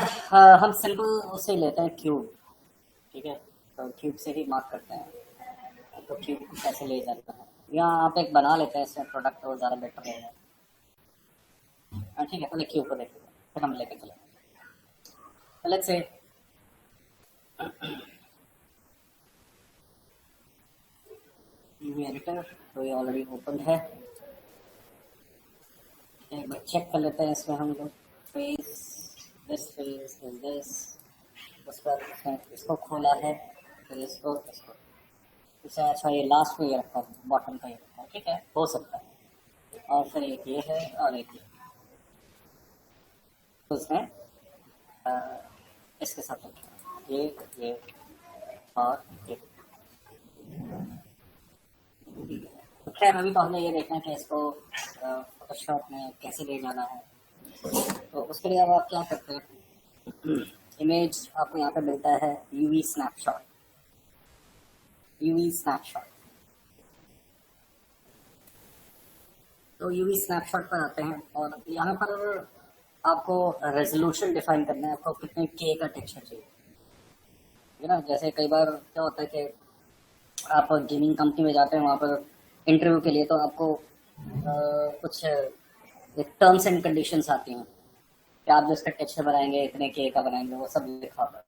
हम सिंपल उसे लेते हैं क्यूब। ठीक है, तो क्यूब से ही मार्क करते हैं। तो क्यूब को कैसे ले जाता है, या आप एक बना लेते हैं इसमें प्रोडक्ट, तो ज़्यादा बेटर रहेगा। ठीक है, पहले क्यूब को देखेंगे, फिर हम लेके चलेंगे। तो लेट्स से यूवी एडिटर, तो ये ऑलरेडी ओपन है। एक बार चेक कर लेते हैं इसमें हम लोग। Face, this face is this. उस पर इसको खोला है, फिर इसको इसे, अच्छा ये लास्ट में ये रखा है, बॉटम का ये रखा है, ठीक है, हो सकता है। और फिर एक ये है और एक ये, तो उसमें अ, इसके साथ रखा है ये और ये। तो खैर अभी तो हमने ये देखना है कि इसको फोटोशॉप में कैसे ले जाना है। तो उसके लिए अब आप क्या करते हैं, इमेज आपको यहाँ पे मिलता है यूवी स्नैपशॉट। यूवी स्नैपशॉट, तो यूवी स्नैपशॉट पर आते हैं और यहाँ पर आपको रेजोल्यूशन डिफाइन करना है, आपको कितने के का टेक्सचर चाहिए। है ना, जैसे कई बार क्या होता है कि आप गेमिंग कंपनी में जाते हैं, वहाँ पर इंटरव्यू के लिए, तो आपको कुछ टर्म्स एंड कंडीशंस आती हैं कि आप जो इसका टेक्सचर बनाएंगे इतने के का बनाएंगे, वो सब लिखा होता है।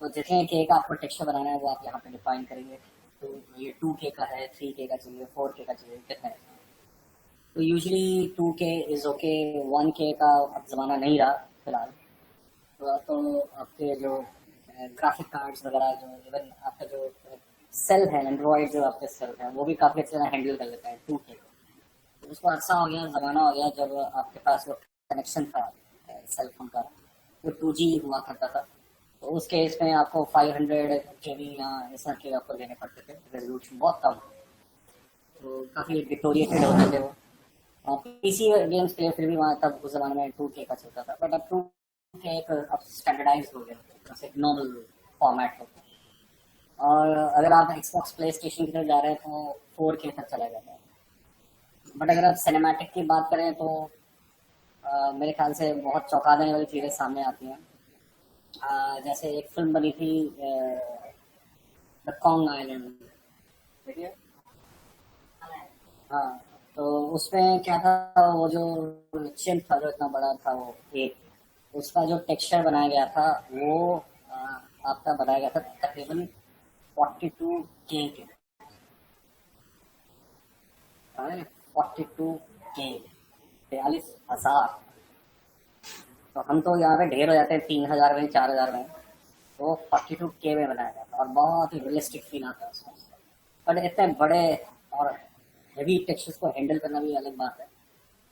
तो जितने के का आपको टेक्सचर बनाना है वो आप यहाँ पे डिफाइन करेंगे। तो ये 2K का है, 3K का चाहिए, 4K का चाहिए, कितना है। तो usually 2K is okay, 1K का अब ज़माना नहीं रहा फिलहाल। तो आपके जो ग्राफिक कार्ड्स वगैरह, जो इवन आपका जो सेल है, एंड्रॉयड जो आपके सेल है, वो भी काफ़ी अच्छे से हैंडल कर लेता है 2K। तो उसको अर्सा हो गया, ज़माना हो गया जब आपके पास वो कनेक्शन था सेल फोन का, वो 2G हुआ करता था। तो उस केस में आपको 500 KB या ऐसा के आपको लेने पड़ते थे, रेजोल्यूशन बहुत कम। तो काफ़ी डिटोरिएटेड होते थे वो। पीसी गेम्स के लिए फिर भी वहाँ तब उस ज़माने में 2K का चलता था, बट अब 2K एक अब स्टैंडर्डाइज हो गया, जैसे एक नॉर्मल फॉर्मेट होता है। और अगर आप एक्सबॉक्स प्ले स्टेशन की तरफ जा रहे हैं तो 4K तक चला जाता है। बट अगर आप सिनेमैटिक की बात करें तो मेरे ख्याल से बहुत चौंका देने वाली चीज़ें सामने आती हैं। जैसे एक फिल्म बनी थी द कॉन्ग आइलैंड, देखिए। हाँ, तो उसमें क्या था, वो जो चिम्प था जो इतना बड़ा था, वो एक उसका जो टेक्सचर बनाया गया था वो आपका बनाया गया था तकरीबन 42K के, 42K, 42,000। तो हम तो यहाँ पे ढेर हो जाते हैं 3,000 में, 4,000 में। तो 42K में बनाया गया था और बहुत ही रियलिस्टिक फील आता है उसमें। बट इतने बड़े और हेवी टेक्सचर्स को हैंडल करना भी अलग बात है।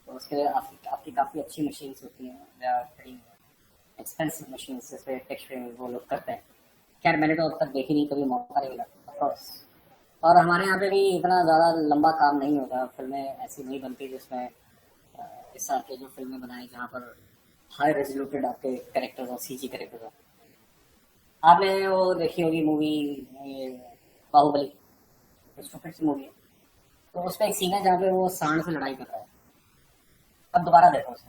तो उसके लिए आपकी काफ़ी अच्छी मशीन्स होती हैं, एक्सपेंसिव मशीन्स जिसपे टेक्सचरिंग वो लोग करते हैं। खैर मैंने तो अब तक देखी नहीं, कभी मौका नहीं मिला ऑफकोर्स। और हमारे यहाँ पे भी इतना ज़्यादा लंबा काम नहीं होता, फिल्में ऐसी नहीं बनती जिसमें इस तरह के जो फिल्में बनाई जहाँ पर हाई रेजोल्यूटेड आपके कैरेक्टर्स और CG कैरेक्टर्स हो। आपने वो देखी होगी मूवी, ये बाहुबली, स्टूपिड सी मूवी है। तो उसमें एक सीन है जहाँ पे वो सांड से लड़ाई कर रहा है। अब दोबारा देखो उसे,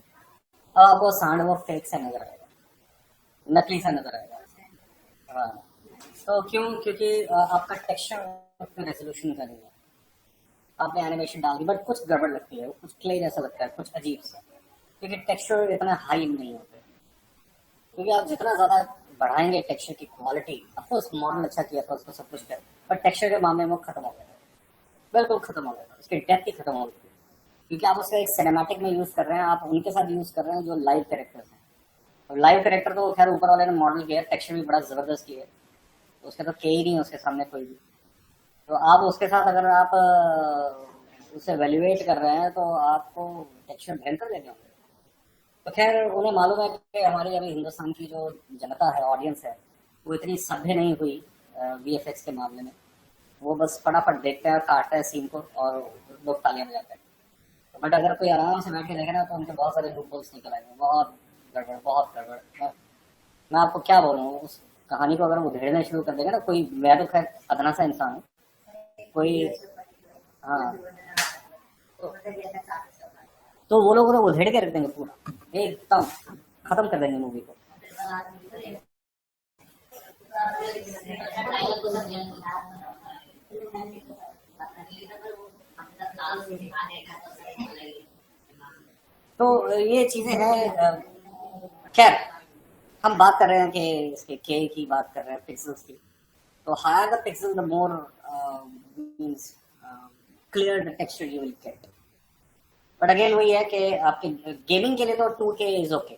अब आपको सांड वो फेक से नजर आएगा, नकली सा नजर आएगा। हाँ, तो क्यों, क्योंकि आपका टेक्सचर में रेजोल्यूशन का नहीं है। आपने एनिमेशन डाल दी बट कुछ गड़बड़ लगती है, कुछ क्ले जैसा लगता है, कुछ अजीब सा, क्योंकि टेक्सचर इतना हाई नहीं होते। क्योंकि आप जितना ज़्यादा बढ़ाएंगे टेक्सचर की क्वालिटी, ऑफकोर्स मॉडल अच्छा किया था उसको, सब कुछ किया, बट टेक्सचर के मामले में वो खत्म हो गया, बिल्कुल खत्म हो गया, उसकी डेप्थ ही खत्म हो गई। क्योंकि आप उसका एक सिनेमैटिक में यूज़ कर रहे हैं, आप उनके साथ यूज़ कर रहे हैं जो लाइव कैरेक्टर्स हैं। और लाइव कैरेक्टर तो खैर ऊपर वाले ने मॉडल किया है, टेक्सचर भी बड़ा ज़बरदस्त किया है, तो उसके तो के ही नहीं है उसके सामने कोई भी। तो आप उसके साथ अगर आप उसे वैल्यूएट कर रहे हैं तो आपको टेक्सचर भयंकर देने होंगे। तो खैर उन्हें मालूम है कि हमारी अभी हिंदुस्तान की जो जनता है, ऑडियंस है, वो इतनी सभ्य नहीं हुई VFX के मामले में। वो बस फटाफट देखते हैं, काटते हैं सीन को और लोग तालियां बजाते हैं। बट अगर कोई आराम से बैठ के देखे ना तो उनके बहुत सारे लूप होल्स निकल आएंगे, बहुत गड़बड़, बहुत गड़बड़। मैं आपको क्या बोलूँ, उस कहानी को अगर वो उधेड़ना शुरू कर देगा ना कोई, मैं तो खैर अदना सा इंसान हूँ, कोई, हाँ, तो वो लोग उधेड़ के रख देंगे पूरा, एकदम खत्म कर देंगे मूवी को। तो ये चीजें हैं। खैर, हम बात कर रहे हैं कि इसके के की बात कर रहे हैं, पिक्सल्स की। तो higher the pixel the more means clear the texture you will get. But again वही है कि आपके गेमिंग के लिए तो 2K is okay.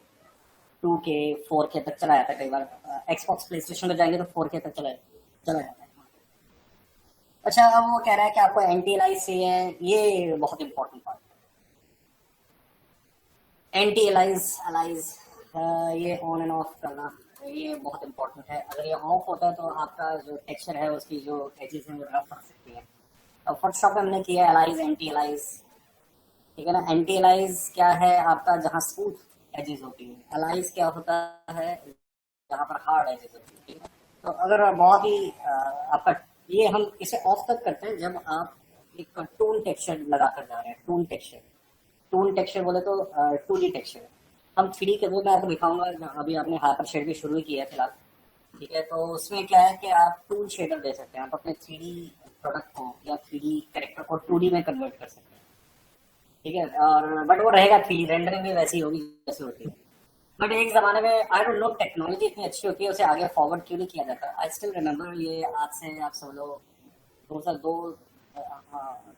2K 4K तक चला जाता है कई बार। एक्सबॉक्स प्ले स्टेशन में जाएंगे तो 4K तक चला जाता है। अच्छा, अब वो कह रहा है कि आपको एंटी एलाइज चाहिए। ये बहुत इंपॉर्टेंट बात है। एंटी एलाइज एलाइज ये ऑन एंड ऑफ करना, ये बहुत इंपॉर्टेंट है। अगर ये ऑफ होता है तो आपका जो टेक्सचर है उसकी जो एजेस हैं वो रफ आ सकती है। अब फोटोशॉप में हमने किया एलाइज एंटी एलाइज, ठीक है ना। एंटी एलाइज क्या है आपका, जहाँ स्मूथ एजेस होती है। एलाइज क्या होता है, जहाँ पर हार्ड एजेस होती है, ठीक है। तो अगर बहुत ही आपका ये, हम इसे ऑफ तक करते हैं जब आप एक टून टेक्सचर लगा कर जा रहे हैं। टून टेक्सचर बोले तो 2D टेक्सचर। हम 3D के वो मैं आपको दिखाऊंगा। अभी आपने हाइपर शेड भी शुरू किया है फिलहाल, ठीक है। तो उसमें क्या है कि आप टूल शेडर दे सकते हैं। आप अपने 3D प्रोडक्ट को या 3D कैरेक्टर को 2D में कन्वर्ट कर सकते हैं, ठीक है। और बट वो रहेगा 3D, रेंडरिंग भी वैसी होगी जैसी होती है। बट एक जमाने में आई डोंट नो टेक्नोलॉजी इतनी अच्छी होती है, उसे आगे फॉरवर्ड क्यों नहीं किया जाता। आई स्टिल रिमेम्बर, ये आज से आप सब लोग 2002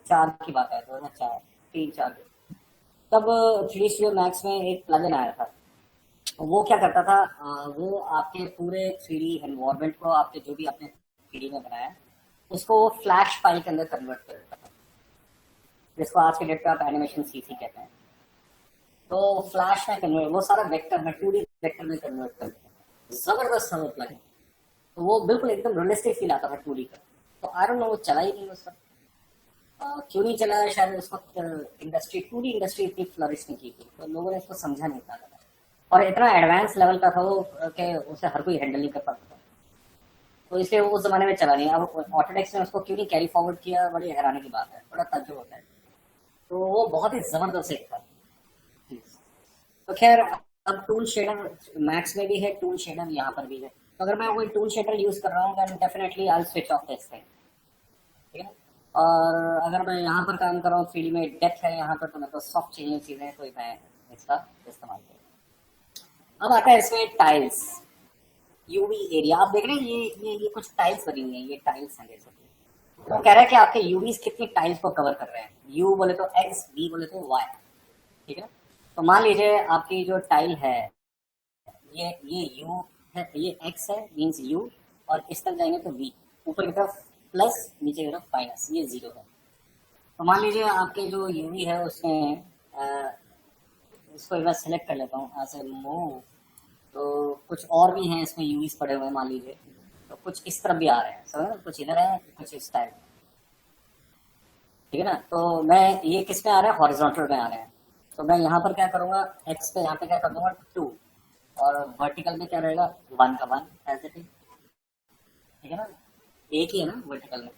4 की बात है, 2004 3 4 तब 3D Studio Max में एक प्लगइन आया था। वो क्या करता था, वो आपके पूरे 3D एनवायरनमेंट को, आपके जो भी आपने 3D में बनाया उसको फ्लैश फाइल के अंदर कन्वर्ट कर देता था, जिसको आज के डेट पे आप एनिमेशन सीसी कहते हैं। तो फ्लैश में कन्वर्ट, वो सारा वेक्टर में 2D वेक्टर में कन्वर्ट कर देता था। जबरदस्त था वो प्लगइन। तो वो बिल्कुल एकदम रियलिस्टिक फील आता था 2D का। तो आई डोंट नो, वो चला ही नहीं उस वक्त। क्यों नहीं चला है, शायद उस वक्त इंडस्ट्री 2D इंडस्ट्री इतनी फ्लरिश नहीं की थी, तो लोगों ने इसको समझा नहीं था। और इतना एडवांस लेवल का था वो कि उसे हर कोई हैंडल नहीं कर पाता था। तो इसलिए वो उस जमाने में चला नहीं। अब ऑटोडेस्क ने उसको क्यों नहीं कैरी फॉरवर्ड किया, बड़ी हैरानी की बात है, बड़ा ताज्जुब होता है। तो वो बहुत ही जबरदस्त एक था। तो खैर, अब टूल शेडर मैक्स में भी है, टूल शेडर यहाँ पर भी है। तो अगर मैं कोई टूल शेडर यूज कर रहा हूँ then definitely I switch off this thing, ठीक है। और अगर मैं यहाँ पर काम कर रहा हूँ, 3D में डेप्थ है यहाँ पर, तो मेरे को सॉफ्ट चाहिए चीजें, तो मैं इसका इस्तेमाल करूँ। अब आता है इसमें टाइल्स, यूवी एरिया। आप देख रहे हैं ये कुछ टाइल्स बनी हुई हैं, ये टाइल्स हैं जैसे। तो कह रहा है कि आपके यूवीज कितनी टाइल्स को कवर कर रहे हैं। यू बोले तो एक्स, बी बोले तो वाई, ठीक है। तो मान लीजिए आपकी जो टाइल है, ये यू है, ये एक्स है मीन्स यू, और इस तक जाएंगे तो वी, ऊपर की तरफ प्लस, नीचे की तरफ माइनस, ये जीरो है। तो मान लीजिए आपके जो यूवी है उसमें इसको एक बार सेलेक्ट कर लेता हूँ ऐसे मूव। तो कुछ और भी हैं इसमें यूवीज पड़े हुए, मान लीजिए। तो कुछ इस तरफ भी आ रहे हैं, समझ, कुछ इधर है, कुछ इस टाइप, ठीक है ना। तो मैं, ये किस में आ रहा है, हॉरिजॉन्टल में आ रहे हैं। तो मैं यहाँ पर क्या करूँगा, एक्स पे यहाँ पे क्या कर दूंगा 2, और वर्टिकल में क्या रहेगा 1 का 1 एज इट इज, ठीक है ना। एक ही है ना वर्टिकल में,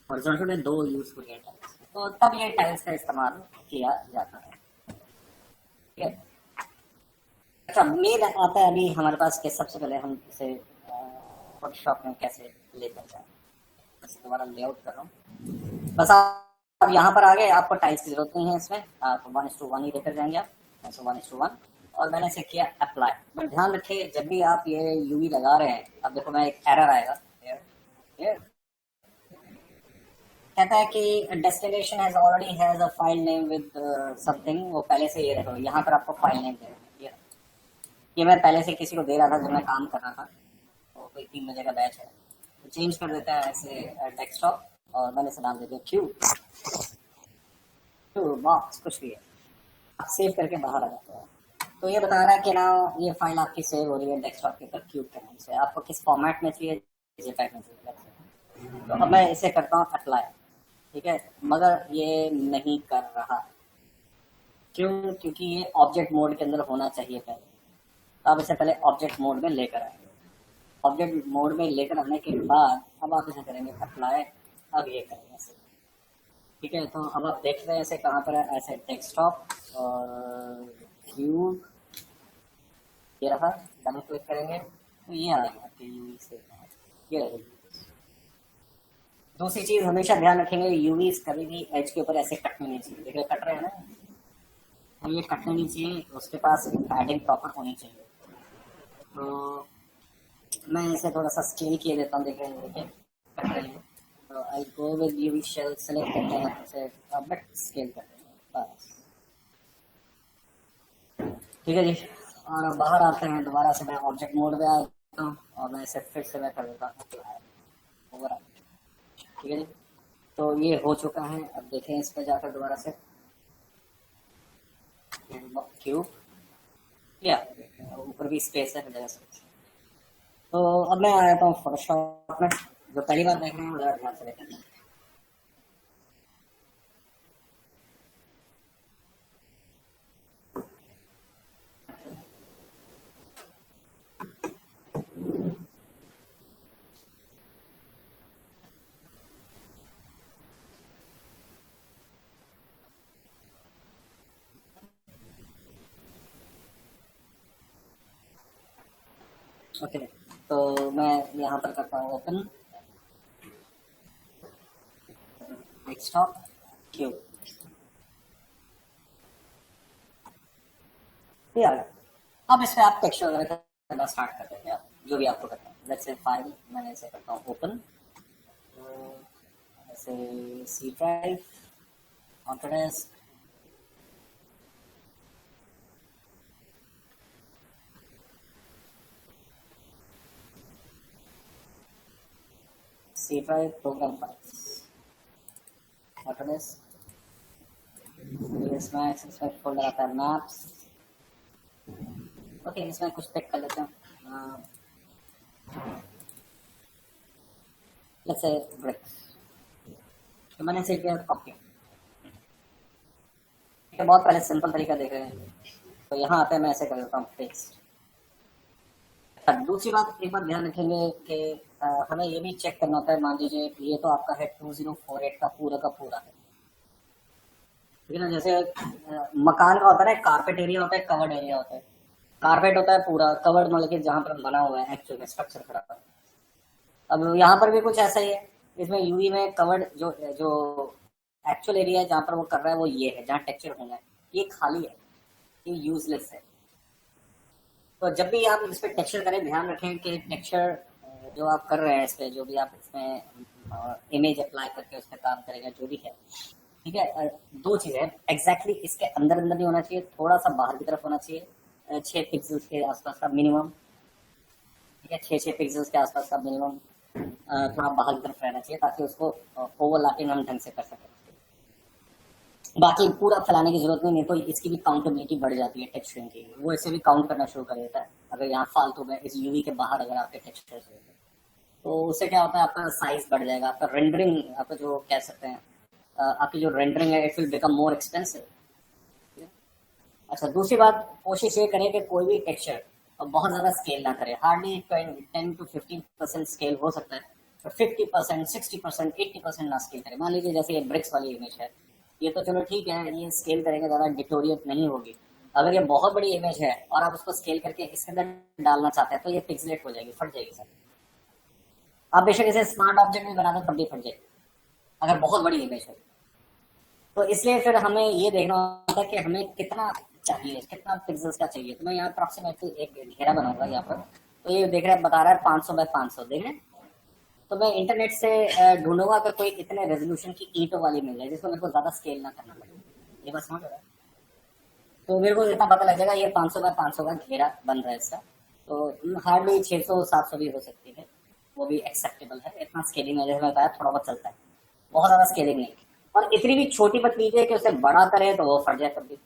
हॉरिजॉन्टल में 2 यूज हो गया टाइल्स। तो तब ये टाइल्स का इस्तेमाल किया जाता है, ठीक है। अच्छा, मेल आता है अभी हमारे पास कि सबसे पहले हम इसे फोटोशॉप में कैसे लेकर जाए। बस दोबारा लेआउट कर रहा हूँ। बस आप यहाँ पर आ गए, आपको टाइल्स की जरूरत नहीं है इसमें, आप 1:1 ही लेकर जाएंगे आप, 1:1। और मैंने इसे किया अप्लाई। बट ध्यान रखिए, जब भी आप ये यूवी लगा रहे हैं, अब देखो मैं, एक एरर आएगा ये कहता है कि destination has already has a file name with something. वो पहले से, ये देखो यहाँ पर आपको फाइल नेम दे, ये मैं पहले से किसी को दे रहा था जब मैं काम कर रहा था। तो कोई 3 बजे का बैच है, तो चेंज कर देता है ऐसे डेस्कटॉप, और मैंने इसे नाम दे दिया क्यू बॉक्स, कुछ भी है। आप सेव करके बाहर आ जाते हैं। तो ये बता रहा है कि ना ये फाइल आपकी सेव हो रही है डेस्कटॉप के ऊपर क्यूब के नाम से। आपको किस फॉर्मेट में चाहिए, जेपीईजी में चाहिए। तो अब मैं इसे करता हूँ अप्लाई, ठीक है। मगर ये नहीं कर रहा, क्यों? क्योंकि ये ऑब्जेक्ट मोड के अंदर होना चाहिए पहले। आप इसे पहले ऑब्जेक्ट मोड में लेकर आएंगे। ऑब्जेक्ट मोड में लेकर आने के बाद अब आप इसे करेंगे अप्लाई। अब ये करेंगे ऐसे, ठीक है। तो अब आप देख रहे हैं इसे कहाँ पर है, ऐसे डेस्कटॉप और क्यूब, ये रहा, डबल क्लिक करेंगे तो ये आ गया आपके यूवी से, ये रहा। दूसरी चीज हमेशा ध्यान रखेंगे, यूवी कभी भी एज के ऊपर ऐसे कटने नहीं चाहिए, देखिए कट रहे हैं ना, तो ये कटने नहीं चाहिए, उसके पास पैडिंग प्रॉपर होनी चाहिए। तो मैं इसे थोड़ा सा स्केल किए देता हूँ, देखिए देखिए कट रही है, तो I go with UV shell, select करते हैं इसे, बट स्केल करते हैं बस, ठीक है जी। और अब बाहर आते हैं, दोबारा से मैं ऑब्जेक्ट मोड पे आता हूँ और मैं इसे फिर से मैं कर देता हूँ ओवर, ठीक है जी। तो ये हो चुका है, अब देखें इस पर जाकर दोबारा से क्यूब, या ऊपर भी स्पेस है जगह से। तो अब मैं आ जाता हूँ फोटोशॉप में, जो पहली बार देख रहे हैं जरा ध्यान से देखें। ओके, तो मैं यहाँ पर करता हूँ ओपन डेस्कटॉप क्यूब, ये आ गया। अब इसमें आप टेक्सचर वगैरह करना स्टार्ट कर देंगे, आप जो भी आपको करना है। लेट्स से फाइल, मैंने इसे करता हूँ ओपन, ऐसे C drive, Autodesk, C drive program files, Autodesk, इसमें इसमें फोल्डर आता है मैप्स। ओके, इसमें कुछ पिक कर लेते हैं, लेट्स से ब्रिक्स, तो मैंने इसे किया कॉपी, बहुत पहले सिंपल तरीका देख रहे हैं, तो यहाँ आते हैं, मैं ऐसे कर देता हूँ पेस्ट। दूसरी बात, एक बात ध्यान रखेंगे कि हमें ये भी चेक करना होता है, मान लीजिए ये तो आपका है 2048 का पूरा है, ठीक है ना। जैसे मकान का होता है ना, कारपेट एरिया होता है, कवर्ड एरिया होता है। कारपेट होता है पूरा, कवर्ड मतलब कि जहाँ पर बना हुआ है एक्चुअल में स्ट्रक्चर खड़ा है। अब यहाँ पर भी कुछ ऐसा ही है, इसमें यूवी में कवर्ड जो जो एक्चुअल एरिया है जहाँ पर वो कर रहा है वो ये है, जहाँ टेक्सचर होना है, ये खाली है, ये यूजलेस है। तो जब भी आप इस पर टेक्सचर करें, ध्यान रखें कि टेक्सचर जो आप कर रहे हैं इस पर, जो भी आप इसमें इमेज अप्लाई करके उस पर काम करेंगे जो भी है, ठीक है। दो चीज़ें हैं, एग्जैक्टली इसके अंदर अंदर नहीं होना चाहिए, थोड़ा सा बाहर की तरफ होना चाहिए, 6 पिक्सल्स के आसपास का मिनिमम, ठीक है, 6 पिक्सल्स के आसपास का मिनिमम, थोड़ा बाहर की तरफ रहना चाहिए ताकि उसको ओवरलैपिंग हम ढंग से कर सकें। बाकी पूरा फैलाने की जरूरत नहीं तो इसकी भी काउंटेबिलिटी बढ़ जाती है टेक्सचरिंग की, वो इसे भी काउंट करना शुरू कर देता है। अगर यहाँ फालतू में इस यूवी के बाहर अगर आपके टेक्सचर्स हो तो उससे क्या होता है, आपका साइज बढ़ जाएगा, आपका रेंडरिंग, आपका जो कह सकते हैं आपकी जो रेंडरिंग है it will become more expensive. अच्छा, दूसरी बात, कोशिश ये करें कि कोई भी टेक्सचर बहुत ज़्यादा स्केल ना करे, हार्डली 10 to 15% स्केल हो सकता है, पर 50%, 60%, 80% ना स्केल करें। मान लीजिए जैसे ये ब्रिक्स वाली इमेज है, ये तो चलो ठीक है, ये स्केल करेंगे ज़्यादा डिटोरिएट नहीं होगी। अगर ये बहुत बड़ी इमेज है और आप उसको स्केल करके इसके अंदर डालना चाहते हैं तो ये पिक्सलेट हो जाएगी, फट जाएगी सर। आप बेशक इसे स्मार्ट ऑब्जेक्ट भी बना दो तब भी फट जाएगी अगर बहुत बड़ी इमेज है। तो इसलिए फिर हमें ये देखना होता है कि हमें कितना चाहिए, कितना पिक्सल्स का चाहिए। तो मैं यहाँ अप्रॉक्सीमेटली एक घेरा बनाऊंगा यहाँ पर, तो ये देख रहे हैं बता रहा है 500 बाय 500, देख रहे हैं। तो मैं इंटरनेट से ढूंढूंगा कि कोई इतने रेजोल्यूशन की ईंटों वाली मिल जाए जिसको मेरे को ज़्यादा स्केल ना करना पड़े, ये बस समझ रहा है। तो मेरे को इतना पता लग जाएगा ये 500 बाय 500 का घेरा बन रहा है इसका, तो हार्डली 600-700 भी हो सकती है, वो भी एक्सेप्टेबल है। इतना स्केलिंग में जैसे बताया थोड़ा बहुत चलता है, बहुत ज़्यादा स्केलिंग नहीं। और इतनी भी छोटी मत लीजिए कि उसे बड़ा करें तो वो फट जाए तब भी,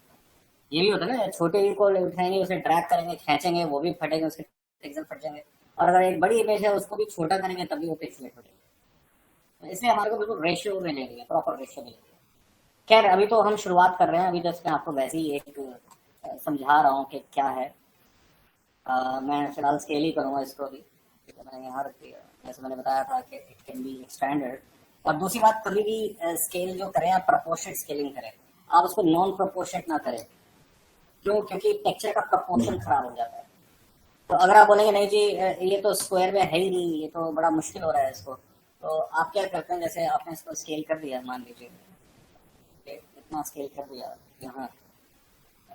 ये भी होता है ना, छोटे को उठाएंगे उसे ड्रैग करेंगे खींचेंगे वो भी फटेंगे, उसके पिक्सल फट जाएंगे। और अगर एक बड़ी इमेज है उसको भी छोटा करेंगे तब भी वो पिक्सल फटेंगे। तो इसलिए हमारे को बिल्कुल रेशियो में लेंगे, प्रॉपर रेशियो में लेंगे। खैर अभी तो हम शुरुआत कर रहे हैं, अभी जस्ट मैं आपको वैसे ही एक समझा रहा हूँ कि क्या है। मैं फिलहाल स्केल ही करूँगा इसको अभी, तो मैंने यहाँ रख दिया, जैसे मैंने बताया था कि इट कैन बी एक्सटेंडेड। और दूसरी बात, कभी भी स्केल जो करें आप प्रपोर्शनेट स्केलिंग करें, आप उसको नॉन प्रपोर्शनेट ना करें। क्यों? क्योंकि टेक्सचर का प्रपोर्शन खराब हो जाता है। तो अगर आप बोलेंगे नहीं जी ये तो स्क्वायर में है ही नहीं, ये तो बड़ा मुश्किल हो रहा है इसको, तो आप क्या करते हैं, जैसे आपने इसको स्केल कर दिया, मान लीजिए इतना स्केल कर दिया यहाँ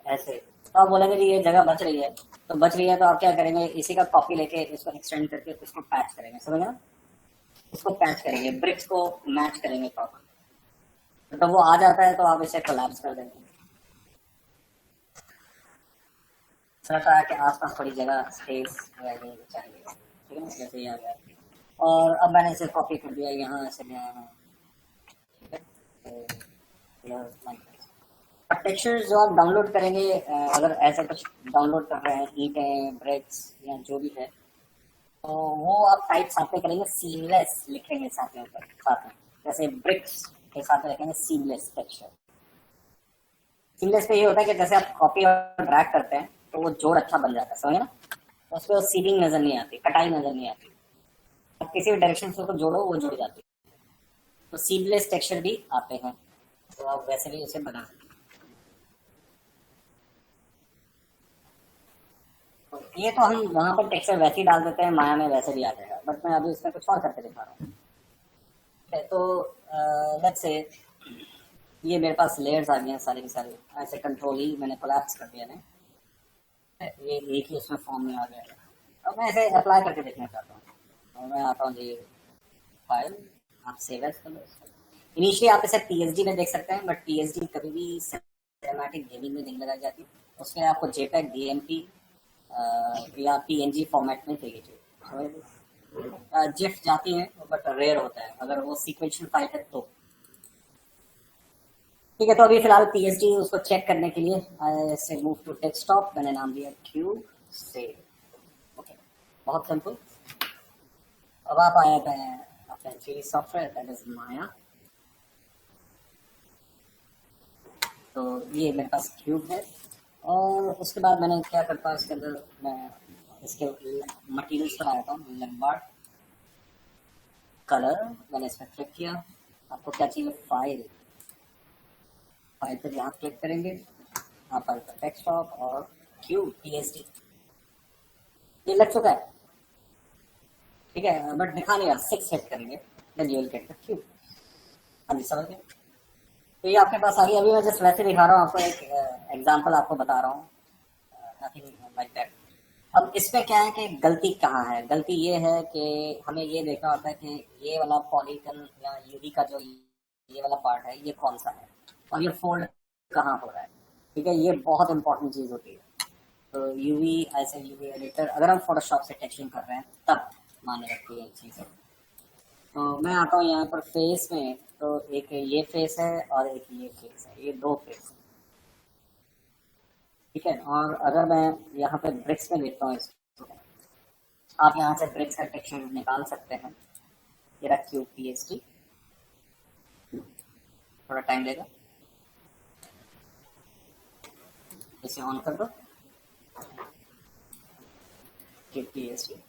ऐसे, तो आप बोलेंगे जी ये जगह बच रही है, तो बच रही है तो आप क्या करेंगे, इसी का कॉपी लेके इसको एक्सटेंड करके उसको पैच करेंगे, समझ ना, इसको पैच करेंगे, ब्रिक्स को मैच करेंगे प्रॉपर, तो जब वो आ जाता है तो आप इसे कोलैप्स कर देंगे। सरकार के आसपास थोड़ी जगह स्पेस रहनी चाहिए, ठीक है ना, जैसे ये आ गया, और अब मैंने इसे कॉपी कर दिया यहाँ से ले आया हूँ, ठीक है, अब टेक्सचर्स जो आप डाउनलोड करेंगे, अगर ऐसा कुछ डाउनलोड कर रहे हैं, ईंटें, ब्रिक्स या जो भी है, तो वो आप टाइप साथ में करेंगे, सीमलेस लिखेंगे साथ में, ऊपर साथ में, जैसे ब्रिक्स के साथ में लिखेंगे सीमलेस टेक्सचर। सीमलेस पे ये होता है कि जैसे आप कॉपी और ड्रैग करते हैं तो वो जोड़ अच्छा बन जाता है, समझे ना, तो उस पर सीलिंग नजर नहीं आती, कटाई नजर नहीं आती, आप किसी भी डायरेक्शन से उसको जोड़ो वो जुड़ जाती है, तो सीमलेस टेक्सचर भी आते हैं, तो आप वैसे भी उसे बना सकते हैं। तो ये तो हम वहाँ पर टेक्सचर वैसे ही डाल देते हैं, माया में वैसे भी आ जाएगा, बट मैं अभी उसमें कुछ और करके दिखा रहा हूँ। तो लेट्स से ये मेरे पास लेयर्स आ गए हैं सारे के सारे, ऐसे कंट्रोल ही मैंने कोलैप्स कर दिया है, ये एक ही उसमें फॉर्म में आ गया है। अब मैं इसे अप्लाई करके देखना चाहता हूँ, और मैं आता हूँ जी फाइल, आप सेव एज कर लो इसको। इनिशियली आप इसे पीएसडी में देख सकते हैं, बट पीएसडी कभी भी सिनेमैटिक गेमिंग में नहीं लगाई जाती, उसमें आपको जेपेग, डीएमपी या पीएनजी फॉर्मेट में चाहिए। जिफ जाती हैं बट रेयर होता है, अगर वो सीक्वेंशियल फाइल है तो। ठीक है, तो अभी फिलहाल पीएचडी उसको चेक करने के लिए से मूव टू डेस्कटॉप, मैंने नाम दिया क्यूब से, ओके, बहुत सिंपल। अब आप आए हैं अपने थ्री सॉफ्टवेयर, दैट इज माया, तो ये मेरे पास क्यूब है, और उसके बाद मैंने क्या करता हूँ इसके अंदर, मैं इसके मटीरियल्स पर आया हूँ, लैम्बार्ड कलर, मैंने इस पर क्लिक किया, आपको क्या चाहिए, फाइल, फाइल पर यहाँ क्लिक करेंगे, आप आएगा डेस्कटॉप और क्यूब पीएचडी, ये लग चुका है, ठीक है, बट दिखा नहीं रहा, 6 हिट करेंगे, then you will get the cube. हाँ जी, समझ गए, तो ये आपके पास आ गई। अभी मैं जस्ट वैसे दिखा रहा हूँ आपको, एक एग्जांपल आपको बता रहा हूँ, नथिंग लाइक दैट। अब इसमें क्या है कि गलती कहाँ है, गलती ये है कि हमें ये देखना होता है कि ये वाला पॉलीगन या यूवी का जो ये वाला पार्ट है ये कौन सा है, और ये फोल्ड कहाँ हो रहा है, ठीक है, ये बहुत इंपॉर्टेंट चीज़ होती है। तो यूवी ऐसे यूवी एडिटर अगर हम फोटोशॉप से टेक्सचरिंग कर रहे हैं तब माने रखती है ये चीज़ें। तो मैं आता हूँ यहाँ पर फेस में, तो एक ये फेस है और एक ये फेस है, ये दो फेस है, ठीक है, और अगर मैं यहाँ पे ब्रिक्स में देखता हूँ इसको, आप यहाँ से ब्रिक्स का टेक्सचर निकाल सकते हैं, ये रहा क्यूब पीएचडी, थोड़ा टाइम लेगा, इसे ऑन कर दो, cube PhD,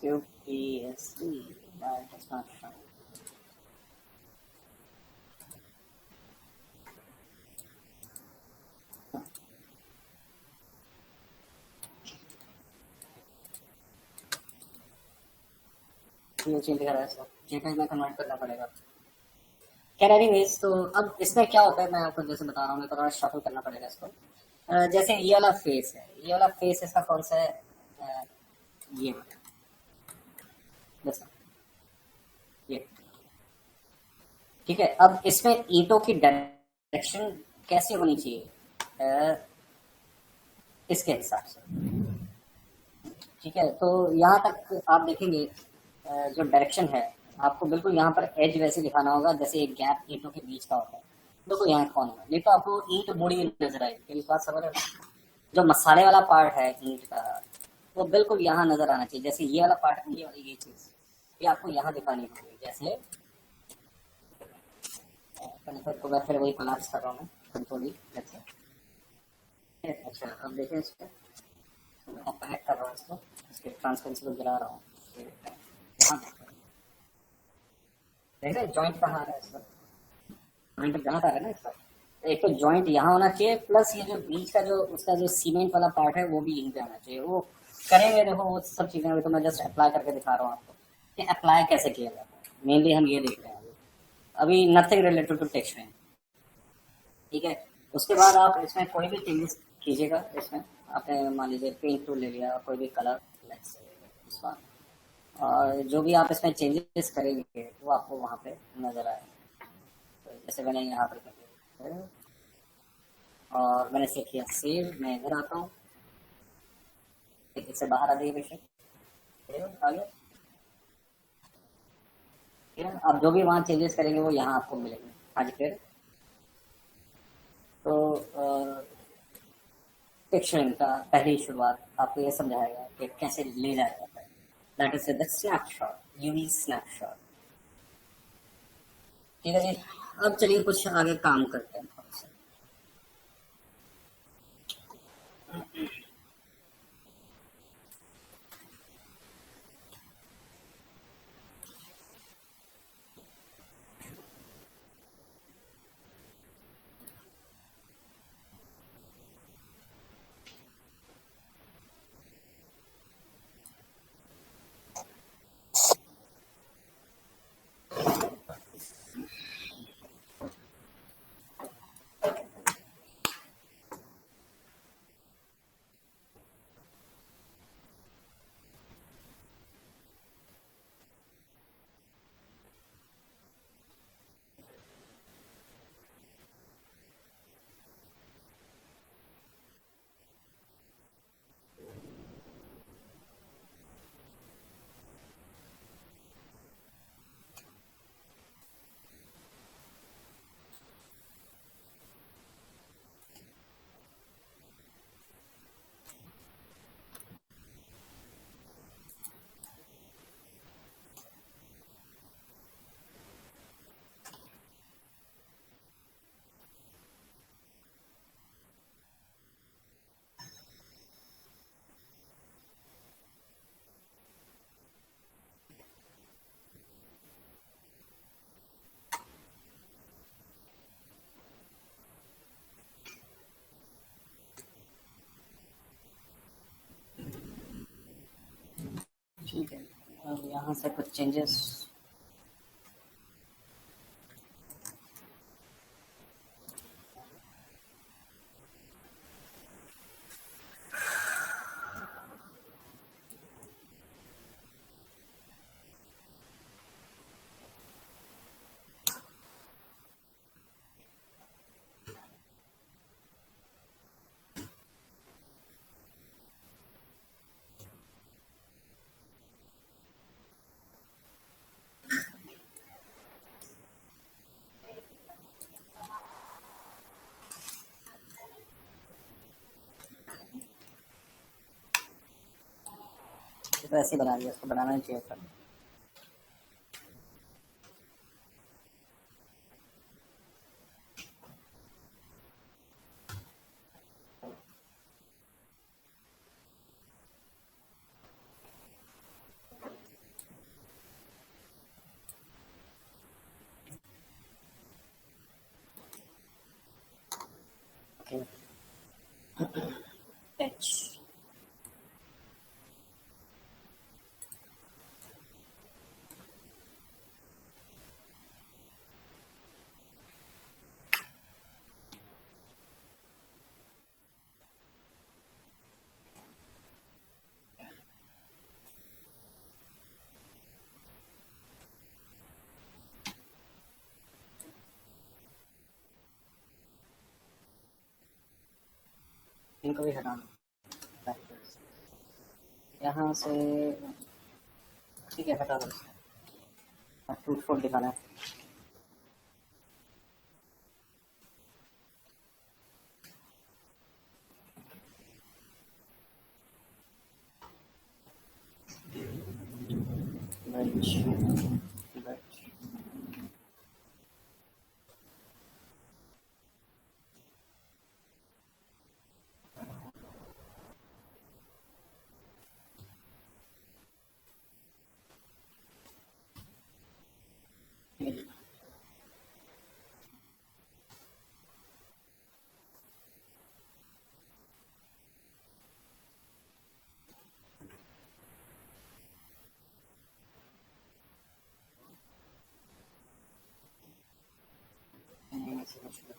cube PhD, that is not show. ये चेंज करा है सर, जेपीजी में कन्वर्ट करना पड़ेगा। खैर एनीवेज, तो अब इसमें क्या होता है मैं आपको जैसे बता रहा हूँ, मेरे को थोड़ा शफल करना पड़ेगा इसको। जैसे ये वाला फेस है, ये वाला फेस इसका कौन सा है, ये वाला, जैसा ये, ठीक है। अब इसमें ईंटों की डायरेक्शन कैसे होनी चाहिए, इसके हिसाब से, ठीक है। तो यहाँ तक आप देखेंगे जो डायरेक्शन है, आपको बिल्कुल यहाँ पर एज वैसे दिखाना होगा जैसे एक गैप ईंटों के बीच का होता है, देखो यहाँ कौन है, नहीं तो आपको ईंट मुड़ी नजर आएगी, मेरी बात समझ रहे हो? जो मसाले वाला पार्ट है ईंट का, वो बिल्कुल यहाँ नजर आना चाहिए, जैसे ये वाला पार्ट है, ये वाली ये चीज, ये आपको यहाँ दिखानी होगी, जैसे को मैं फिर वही कोलैप्स कर रहा हूँ, कंट्रोल ही, जैसे अच्छा अब देखिए इस पे मैं पैक कर रहा हूँ इसको, इसके ट्रांसपेरेंसी को गिरा रहा हूँ। हाँ, देख रहे जॉइंट कहाँ आ रहा है इस पर, जॉइंट गलत आ रहा है ना इस पर। एक तो जॉइंट यहाँ होना चाहिए, प्लस ये जो बीच का जो उसका जो सीमेंट वाला पार्ट है वो भी यहीं पे आना चाहिए। वो करेंगे देखो वो सब चीज़ें, अभी तो मैं जस्ट अप्लाई करके दिखा रहा हूँ आपको कि अप्लाई कैसे किया जाता है। मेनली हम ये देख रहे हैं अभी, नथिंग रिलेटेड टू टेक्सचर, ठीक है। उसके बाद आप इसमें कोई भी चेंजेस कीजिएगा। इसमें आपने मान लीजिए पेंट टूल ले लिया, कोई भी कलर इस बार, और जो भी आप इसमें चेंजेस करेंगे वो आपको वहाँ पे नजर आए। तो जैसे मैंने यहाँ पर कर दिया और मैंने से किया सेव, मैं इधर आता हूँ, इससे बाहर आ जाइए बेशक, आगे, ठीक है। आप जो भी वहाँ चेंजेस करेंगे वो यहाँ आपको मिलेंगे। आज फिर तो टेक्सचरिंग का पहली शुरुआत आपको ये समझाएगा कि कैसे ले जाया जाता है। That is the snapshot, UV snapshot, ठीक है जी। अब चलिए कुछ आगे काम करते हैं थोड़ा सा। ठीक है, अब यहाँ से कुछ चेंजेस। तो ऐसे ही बना दिया, इसको बनाना ही चाहिए था। ओके, एच, इनको भी हटाना, यहाँ से, ठीक है हटा दो। टूट फूट दिखाना है। से कुछ भी।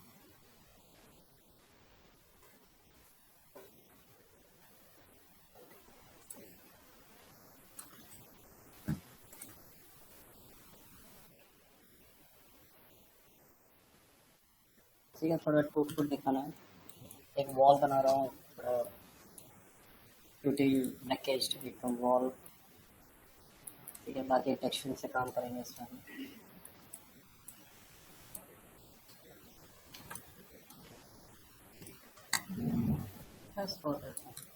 ठीक है, थोड़ा टूट फूट दिखाना है। एक वॉल बना रहा हूँ, ब्यूटी पैकेज एक वॉल। ठीक है, बाकी टेक्सचर से काम करेंगे इसमें। बस हो जाता है।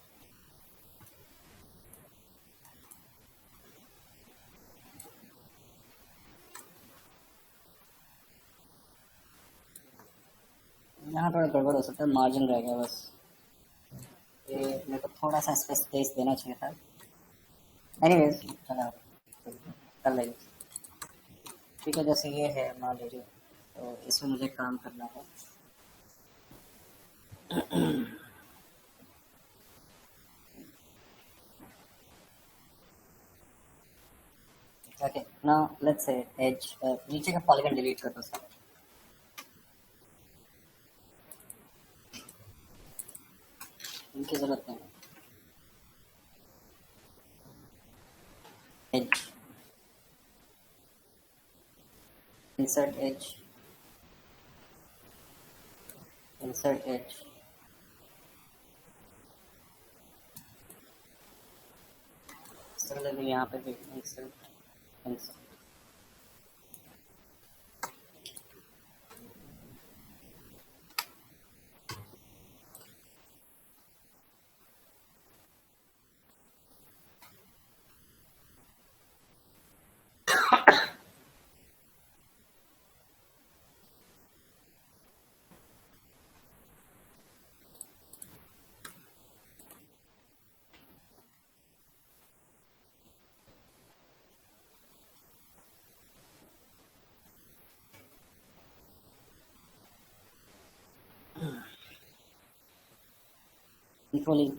यहाँ थोड़ा गड़बड़ हो सकता है, मार्जिन रह गया बस। ये मेरे को थोड़ा सा स्पेस देना चाहिए था। एनीवेज चलो कर लेंगे। ठीक है, जैसे ये है मान लीजिए, तो इसमें मुझे काम करना है। Okay, now let's say edge, नीचे का पॉलीगन डिलीट कर दो सर। इनकी जरूरत नहीं है। Edge, insert edge, insert edge. Similarly यहाँ पे भी इंसर्ट, इंसर्ट। कंट्रोलिंग।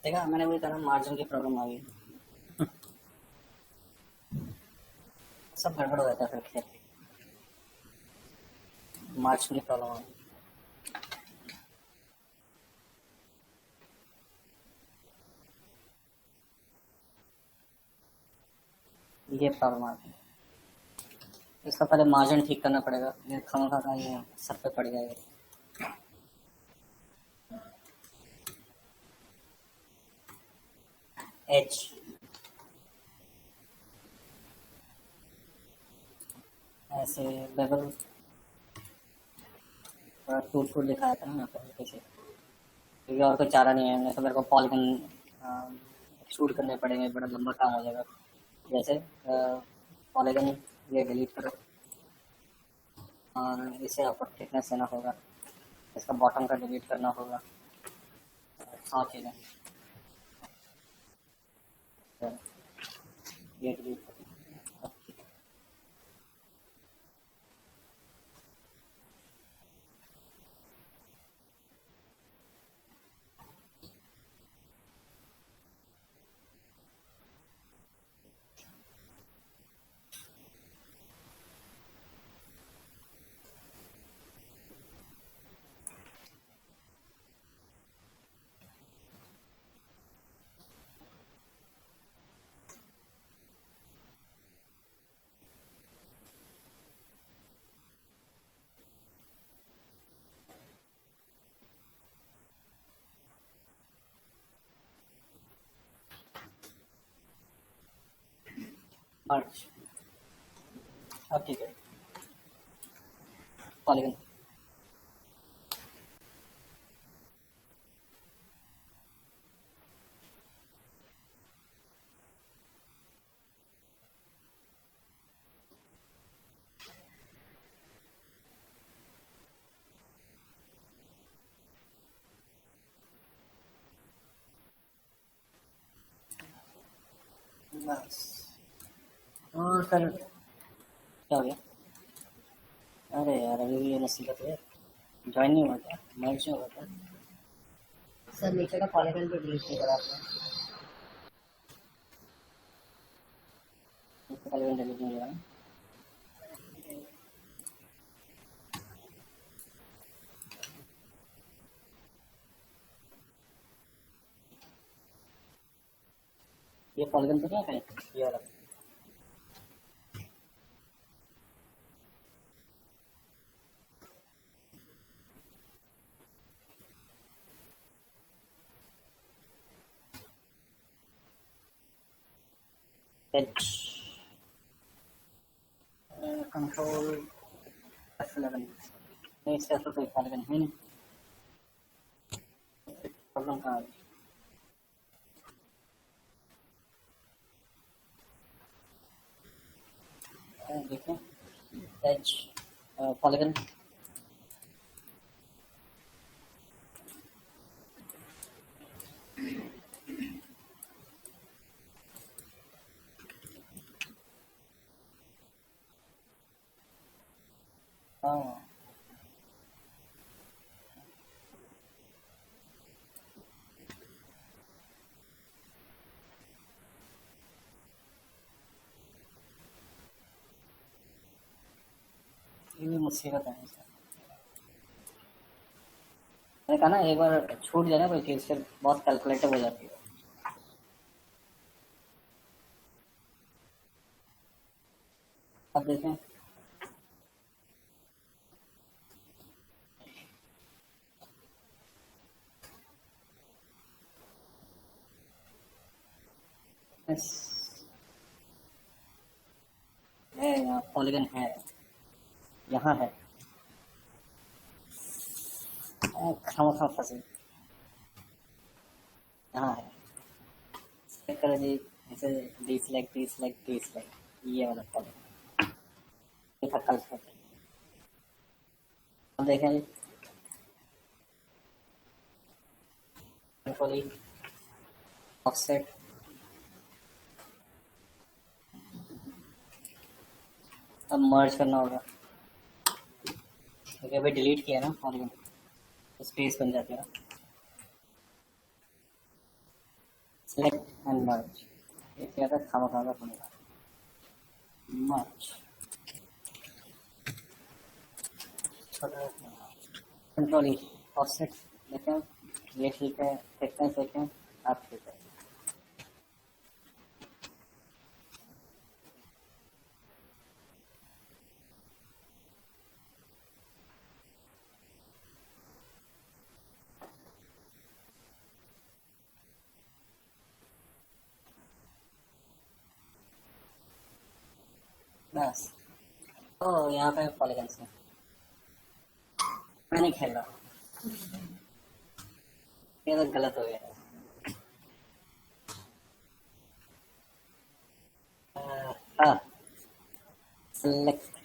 देखा, मैंने वही कहा, मार्जिन की प्रॉब्लम आ गई। सब गड़बड़ हो जाता है फिर। मार्जिन की प्रॉब्लम आ गई। ये प्रॉब्लम आ गई। इसका पहले मार्जिन ठीक करना पड़ेगा, ये खाना खा ये सब पे पड़ जाएगा। एच, ऐसे बेबल थोड़ा टूट फूट दिखाया था ना पहले से, क्योंकि और कोई चारा नहीं है। नहीं तो मेरे को पॉलीगन शूट करने पड़ेंगे, बड़ा लंबा काम हो जाएगा। जैसे पॉलीगन ये डिलीट करो, और इसे आपको थिकनेस देना होगा। इसका बॉटम का डिलीट करना होगा। हाँ ठीक है, तो ये डिलीट कर। मर्ज, अब ठीक है। पॉलीगन, बस। और फिर क्या हो गया? अरे यार, अभी भी ये नसीबत है, ज्वाइन नहीं हुआ था, मर्ज नहीं हुआ था। सर नीचे का पॉलीगन भी डिलीट नहीं करा आपने। इससे पॉलीगन डिलीट नहीं हुआ। ये पॉलीगन तो क्या है, ये वाला। H control F11। नहीं, इसका तो कोई पॉलीगन है नहीं। प्रॉब्लम कहाँ है, देखें। H polygon. हाँ, ये भी मुसीबत है इसका। मैंने कहा ना, एक बार छूट जाए ना कोई चीज़, फिर बहुत कैलकुलेटिव हो जाती है। अब देखें। यहाँ पॉलीगन है, यहाँ है। खामा फंसे, यहाँ है। चेक करो जी, ऐसे डी सिलेक्ट ये वाला पॉलीगन, ये था कल से। अब देखें जी, कंट्रोल ऑफसेट। अब मर्ज करना होगा, क्योंकि अभी डिलीट किया ना पॉलीगन, तो स्पेस बन जाती है ना। सेलेक्ट एंड मर्ज, ये क्या था, खामा खामा पड़ेगा। मर्ज कंट्रोल ऑफसेट। देखें, ये ठीक है, देखें आप ठीक है। बस, तो यहाँ पे पॉलीगन से मैं नहीं खेल रहा, ये तो गलत हो गया। हाँ, सेलेक्ट।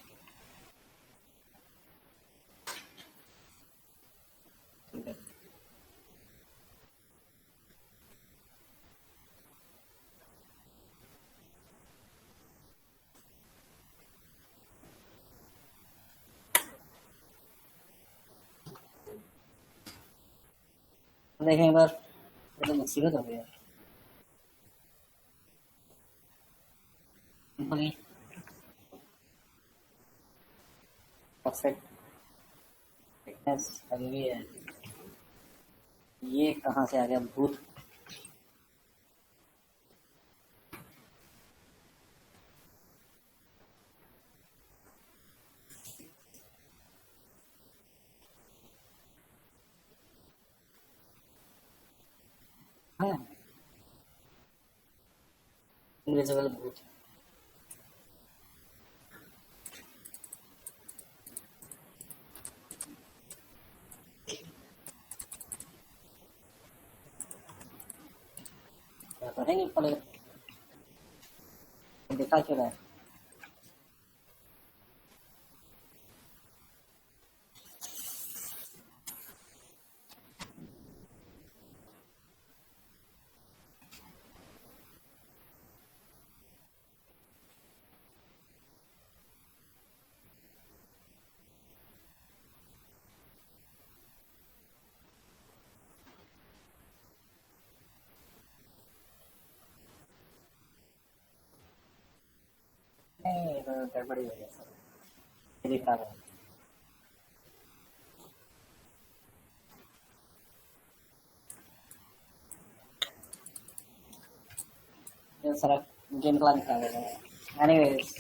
देखें एक बार, ये तो मुसीबत हो गया। सिंपली ऑफसेट थिकनेस अभी भी है। ये कहाँ से आ गया भूत। हाँ, इनविजिबल भूत। क्या करेंगे पॉलीगन, दिखा क्यों रहा है। नहीं, तो गड़बड़ी हो गया सर, दिख रहा है। ये सर गेम प्लान खराब हो गया। Anyways,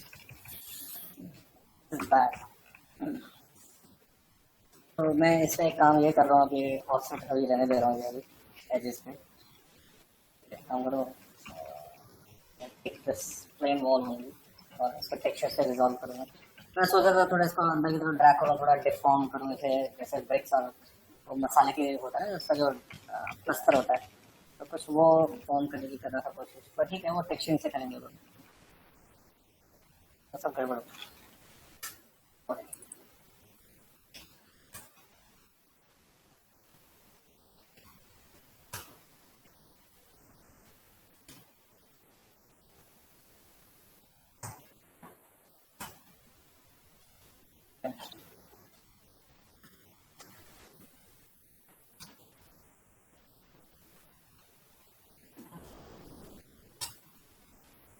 it's bad. तो मैं इसमें एक काम ये कर रहा हूँ कि ऑफसेट अभी रहने दे रहा हूँ ये अभी एजेस में। I'm going to pick this plain wall only और इसको टेक्सचर से रिजॉल्व करूँगा। मैं सोच रहा था थोड़ा इसको अंदर की तरफ ड्रैग करूँ, थोड़ा डिफॉर्म करूँ इसे, जैसे ब्रिक्स और वो मसाले के होता है उसका जो प्लस्तर होता है, तो कुछ वो फॉर्म करने की कर रहा था कोशिश, पर ठीक है वो टेक्सचरिंग से करेंगे वो, तो सब गड़बड़ हो।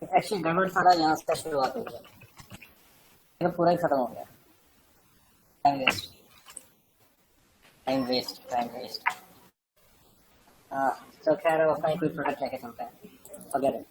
एक्चुअली गड़बड़ सारा यहाँ से शुरुआत हो गया, ये पूरा ही खत्म हो गया। Time waste, time waste, time waste. हाँ, तो खैर वो अपना ही कोई प्रोडक्ट लेके चलते हैं वगैरह।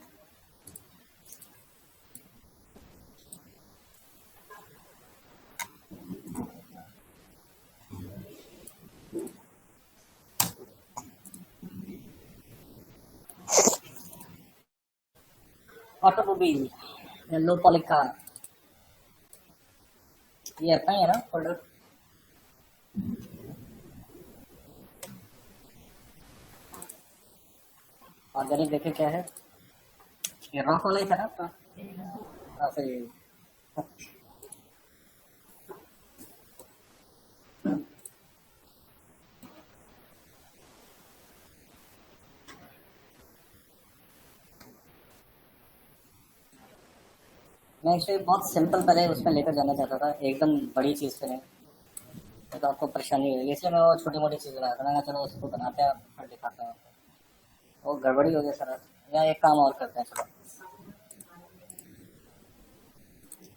ऑटोमोबाइल, लो पॉली कार, ये अपना ही है ना प्रोडक्ट। ऑर्गेनिक देखे क्या है, ये रॉक वाला ही था ना आपका। हाँ, सही। मैं एक्चुअली बहुत सिंपल पहले उसमें लेकर जाना चाहता था, एकदम बड़ी चीज़ पे नहीं, तो आपको परेशानी होगी, इसलिए मैं वो छोटी मोटी चीज़ बनाया था। मैंने कहा चलो उसको बनाते हैं और दिखाते हैं। वो गड़बड़ी हो गया सर, या एक काम और करते हैं चलो।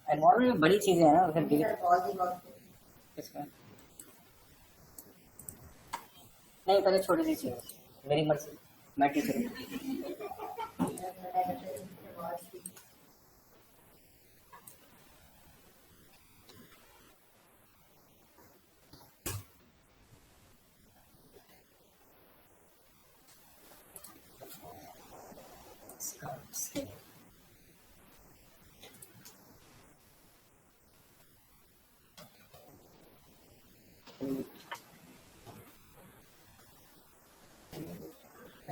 एनवायरमेंट में बड़ी चीज़ें हैं ना, फिर इसमें नहीं, पहले छोटी सी चीज़ मेरी मर्जी, मैं टीचर हूँ।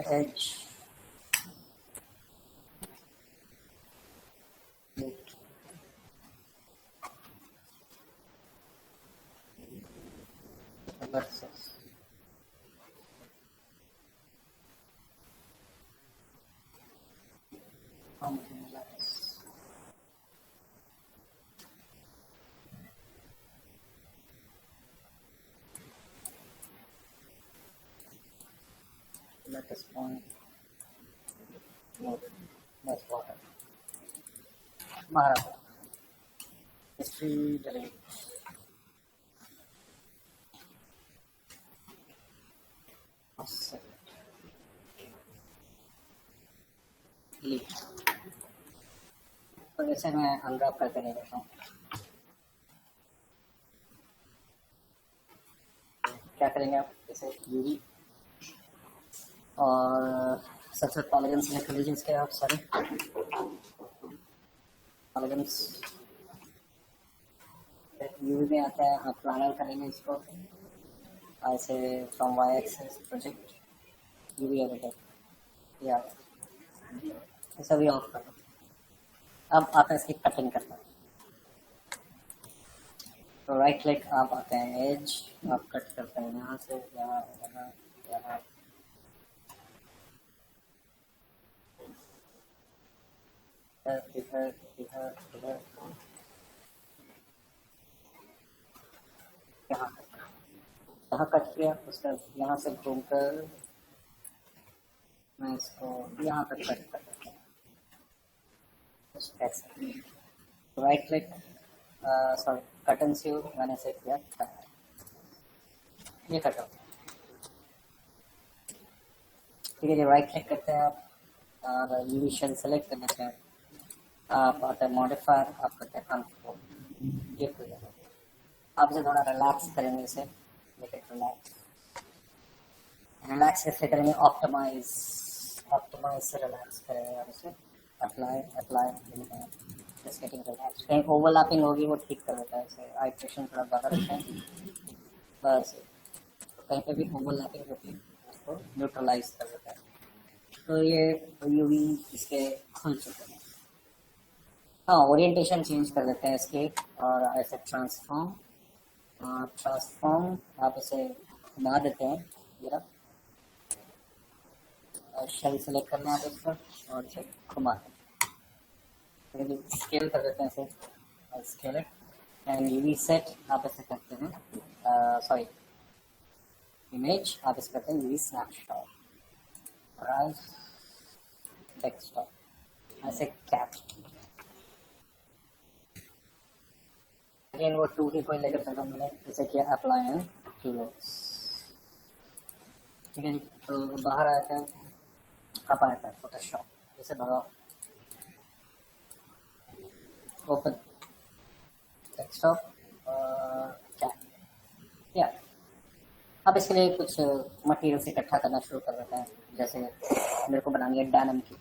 Edge, let us point, that's water, Maharashtra, history, delete, offset, delete। तो जैसे मैं अनरैप करके ले लेता हूँ, क्या करेंगे आप, जैसे यूवी और सबसे पॉलीगन सेलेक्ट कर लीजिए इसके आप सारे पॉलीगन्स। यूवी में आता है, आप प्लानर करेंगे इसको ऐसे from Y axis project UV editor, या ये सभी ऑफ कर दो। अब आता है इसकी कटिंग करना, तो राइट क्लिक, आप आते हैं एज, आप कट करते हैं यहाँ से यहाँ, यहाँ, यहाँ, इधर, इधर, इधर, यहाँ, यहाँ कट किया, उसका यहाँ से घूम कर मैं इसको यहाँ तक कट कर देता हूँ, कुछ ऐसा। Right click, sorry, cut and see मैंने सेट किया, ये कट हो। ठीक है जी, राइट क्लिक करते हैं आप और यूवी शेल सेलेक्ट कर लेते हैं। आप आते हैं मॉडिफायर, आप करते हैं कंट्रोल, ये खुल जाएगा। आप इसे थोड़ा रिलैक्स करेंगे, इसे लेकिन रिलैक्स कैसे करेंगे, ऑप्टिमाइज, ऑप्टिमाइज से रिलैक्स करेंगे आप इसे। Apply apply, just getting relax. कहीं ओवरलैपिंग होगी वो ठीक कर देता है इसे, आइट्रेशन थोड़ा ज़्यादा रखते हैं बस। कहीं पे भी ओवरलैपिंग होती है उसको न्यूट्रलाइज कर देता है। तो ये यूवी इसके खुल चुके हैं। हाँ, ओरिएंटेशन चेंज कर देते हैं इसके, और ऐसे ट्रांसफॉर्म, ट्रांसफॉर्म आप इसे घुमा देते हैं, जरा शेल सेलेक्ट करना है आप इसका और इसे घुमा देते हैं, स्केल कर देते हैं इसे, scale it and UV set आप इसे करते हैं, सॉरी इमेज आप इसे करते हैं यूवी स्नैपशॉट, राइट डेस्कटॉप ऐसे कैप्च। अगेन वो टू की कोई लेकर चलता, मैंने इसे किया अप्लाई एंड क्लोज। ठीक है जी, तो बाहर आया था, अब आया था फोटोशॉप, इसे भगाओ, ओपन डेस्कटॉप, क्या या अब इसके लिए कुछ मटेरियल इकट्ठा करना शुरू कर देते हैं। जैसे मेरे को बनानी है डैनम की,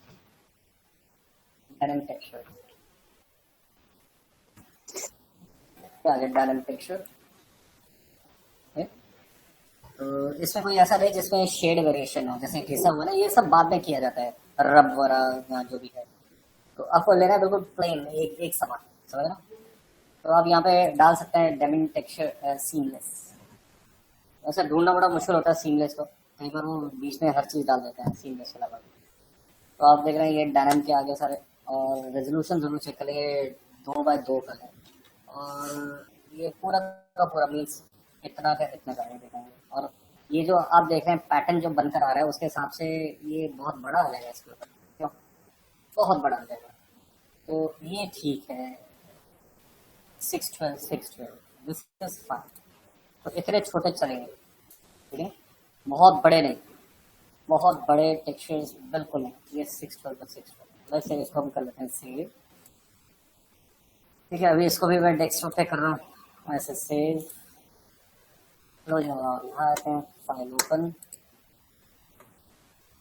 डैनम टेक्सचर, क्या है डैनम टेक्सचर। तो इसमें कोई ऐसा नहीं जिसमें शेड वेरिएशन हो, जैसे घिसा हुआ ना, ये सब बाद में किया जाता है, रब वगैरह जो भी है। तो आपको लेना है बिल्कुल प्लेन, एक एक समान, समझ ना। तो आप यहाँ पे डाल सकते हैं डेमिन टेक्सचर सीमलेस। वैसे ढूंढना बड़ा मुश्किल होता है सीमलेस को, कई बार वो बीच में हर चीज़ डाल देते हैं सीमलेस के अलावा। तो आप देख रहे हैं ये डायनाम के आगे सारे, और रेजोल्यूशन जरूर चेक करेंगे, 2x2 का है, और ये पूरा का पूरा मीन्स इतना का इतना का है देखेंगे। और ये जो आप देख रहे हैं पैटर्न जो बनकर आ रहा है उसके हिसाब से ये बहुत बड़ा आ जाएगा इसके ऊपर, क्यों बहुत बड़ा आ जाएगा। तो ये ठीक है, 612 612 दिस इज फाइन। तो इतने छोटे चलेंगे, ठीक है, बहुत बड़े नहीं, बहुत बड़े टेक्सचर्स बिल्कुल नहीं, ये 612 पर 612। वैसे इसको हम कर लेते हैं सेव। ठीक है, अभी इसको भी मैं डेस्कटॉप पे कर रहा हूँ, ऐसे सेव, लो यहाँ आते हैं, फाइल ओपन,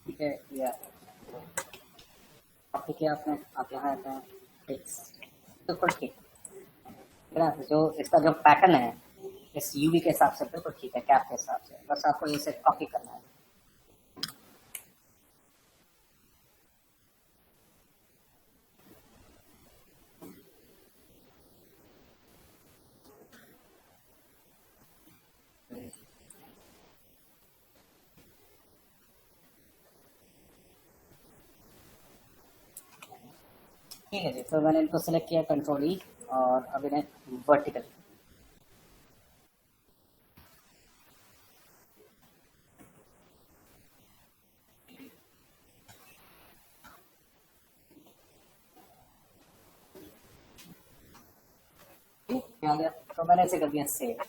ठीक है, या कॉपी किया आपने, आप यहाँ आते हैं टेक्स्ट, बिल्कुल ठीक है ना। जो इसका जो पैटर्न है इस यूवी के हिसाब से बिल्कुल ठीक है, कैप के हिसाब से, बस आपको इसे कॉपी करना है। ठीक है जी, तो मैंने इनको सेलेक्ट किया कंट्रोल ई, और अब इन्हें वर्टिकल, आ गया। तो मैंने इसे कर दिया सेव।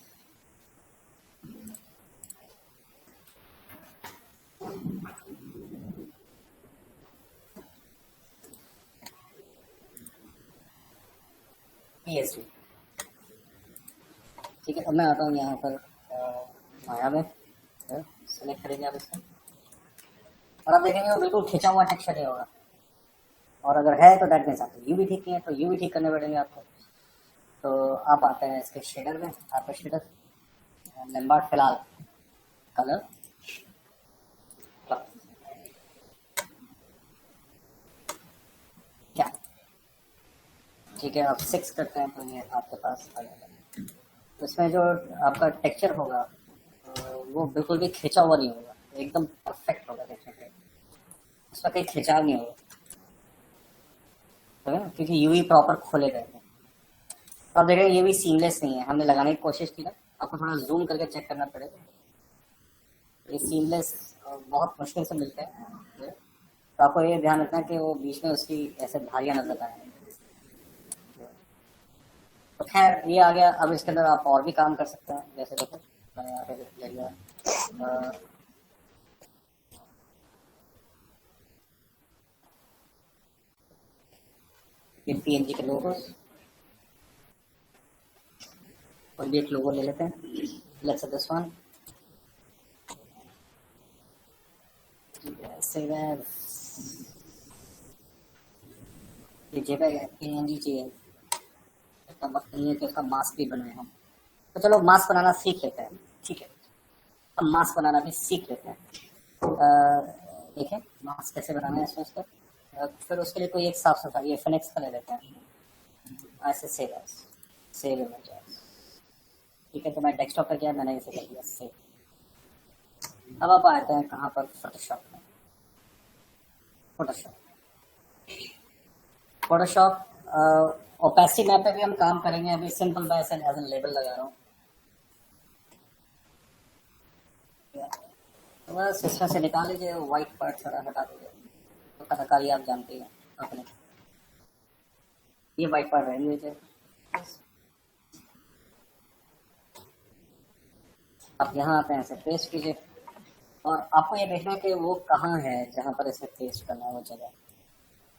पीएसडी, ठीक है, अब मैं आता हूँ यहाँ पर माया में, सेलेक्ट करेंगे आप इसको, और आप देखेंगे वो बिल्कुल खिंचा हुआ टेक्सचर नहीं होगा, और अगर है तो दैट मीन्स आप यू भी ठीक नहीं है, तो यू भी ठीक करने पड़ेंगे आपको। तो आप आते हैं इसके शेडर में, आपका शेडर लैम्बर्ट फिलहाल कलर, क्या ठीक है, आप 6 करते हैं तो ये आपके पास आ जाएगा। तो इसमें जो आपका टेक्सचर होगा वो बिल्कुल भी खिंचा हुआ नहीं होगा, एकदम परफेक्ट होगा टेक्सचर, उसमें कहीं खिंचाव नहीं होगा, तो क्योंकि यूवी प्रॉपर खोले गए हैं। तो आप देखेंगे ये भी सीमलेस नहीं है, हमने लगाने की कोशिश की ना, आपको थोड़ा जूम करके चेक करना पड़ेगा, ये सीमलेस बहुत मुश्किल से मिलते हैं। तो आपको ये ध्यान रखना है कि वो बीच में उसकी ऐसे धारियाँ नजर आए। तो खैर ये आ गया। अब इसके अंदर आप और भी काम कर सकते हैं, जैसे देखो मैंने यहाँ पे ले लिया ये पीएनजी के लोगोस, और भी एक लोगो ले लेते हैं, let's say this one, save as, ये जेपीईजी है, पीएनजी चाहिए, इसका वक्त नहीं है कि उसका मास्क भी बनाए हम। तो चलो मास्क बनाना सीख लेते हैं, ठीक है, हम मास्क बनाना भी सीख लेते हैं। देखें मास्क कैसे बनाना है इसमें इसको। फिर उसके लिए कोई एक साफ सफाई, ये फिनिक्स का ले लेते हैं, ऐसे सेव इमेज, ठीक है। तो मैं डेस्कटॉप पर गया, मैंने इसे कर दिया सेव। अब आप आते हैं कहाँ पर, फोटोशॉप में। फोटोशॉप ओपेसिटी मैप पे भी हम काम करेंगे। अभी simple by edge an label लगा रहा हूँ, तो बस इसमें से निकाल लीजिए व्हाइट पार्ट सारा हटा दीजिए। तो कलाकारी आप जानते हैं अपने, ये व्हाइट पार्ट रहने दीजिए। आप यहाँ आते हैं, इसे पेस्ट कीजिए, और आपको ये देखना है कि वो कहाँ है जहाँ पर इसे पेस्ट करना है, वो जगह,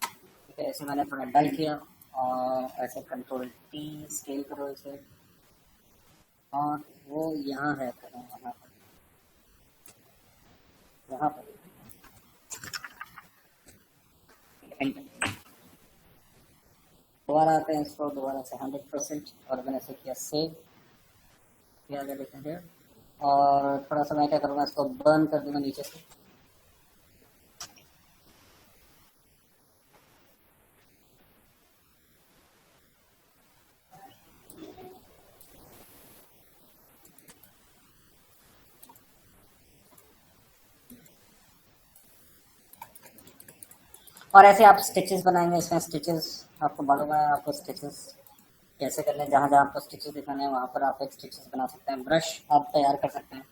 ठीक है। इसे मैंने थोड़ा डल किया, और ऐसे कंट्रोल टी स्केल करो इसे, और वो यहाँ है, यहाँ पर, यहाँ पर दोबारा आते हैं इसको, दोबारा से 100%, और मैंने इसे किया सेव, किया आगे देखें फिर। और थोड़ा सा मैं क्या करूँगा, इसको बर्न कर दूंगा नीचे से, और ऐसे आप स्टिचेस बनाएंगे। इसमें स्टिचेस आपको मालूम है, आपको स्टिचेस कैसे करने हैं, जहाँ जहाँ आपको स्टिचेस दिखाने हैं वहाँ पर आप एक स्टिचेस बना सकते हैं। ब्रश आप तैयार कर सकते हैं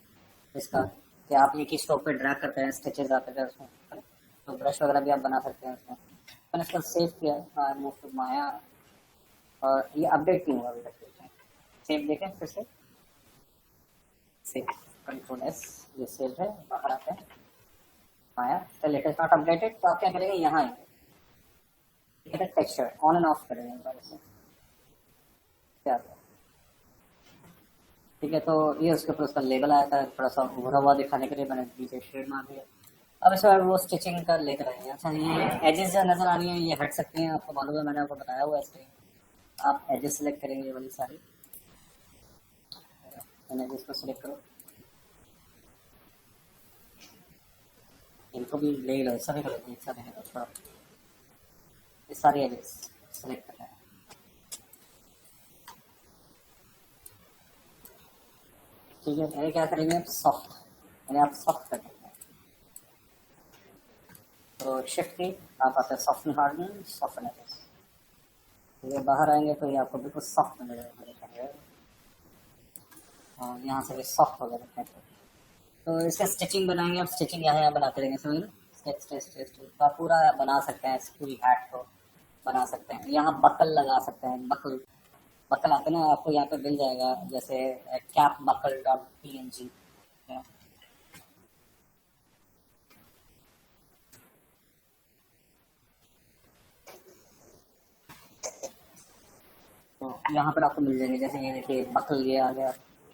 इसका, कि आप एक ही स्ट्रोक पे ड्रैग करते हैं, स्टिचेस आते हैं उसमें, तो ब्रश वगैरह भी आप बना सकते हैं उसमें। मैंने इसको सेव किया, मूव टू माया, और ये अपडेट नहीं हुआ अभी तक, सेव देखें फिर से, सेव कंट्रोल एस, ये सेव है, बाहर आते हैं माया, तो लेटेस्ट नॉट अपडेटेड। तो आप क्या करेंगे, यहाँ आएंगे, टेक्सचर ऑन एंड ऑफ करेंगे एक बार से, क्या ठीक है। तो ये उसके ऊपर उसका लेबल आया था, थोड़ा सा उभरा हुआ दिखाने के लिए मैंने नीचे शेड मार दिया। अब इस बार वो स्टिचिंग कर लेकर आएंगे। अच्छा, ये एजेस जो नजर आ रही हैं ये हट सकती हैं, आपको मालूम है, मैंने आपको बताया हुआ है इसलिए आप एजेस सेलेक्ट करेंगे, ये वाली सारी एजेस को सिलेक्ट करो, इनको भी ले लो, सभी करो एक साथ है, थोड़ा ये सारी एजेस सेलेक्ट करना है, ठीक है। ये क्या करेंगे, सॉफ्ट, यानी आप सॉफ्ट कर देंगे, तो शिफ्ट की आप आते हैं सॉफ्टन हार्डन सॉफ्टन एजेस, ये बाहर आएंगे तो ये आपको बिल्कुल सॉफ्ट मिलेगा, और यहाँ से भी सॉफ्ट हो गया। तो इसका स्टिचिंग बनाएंगे, अब स्टिचिंग यहाँ यहाँ बनाते रहेंगे, समझ लो, स्टिच स्टिच स्टिच स्टिच, तो आप पूरा बना सकते हैं, पूरी हैट को बना सकते हैं। यहाँ बकल लगा सकते हैं, बकल बकल आते हैं ना, आपको यहाँ पे मिल जाएगा, जैसे कैप बकल डॉट png, तो यहाँ पर आपको मिल जाएंगे, जैसे ये देखिए बकल ये आ गया,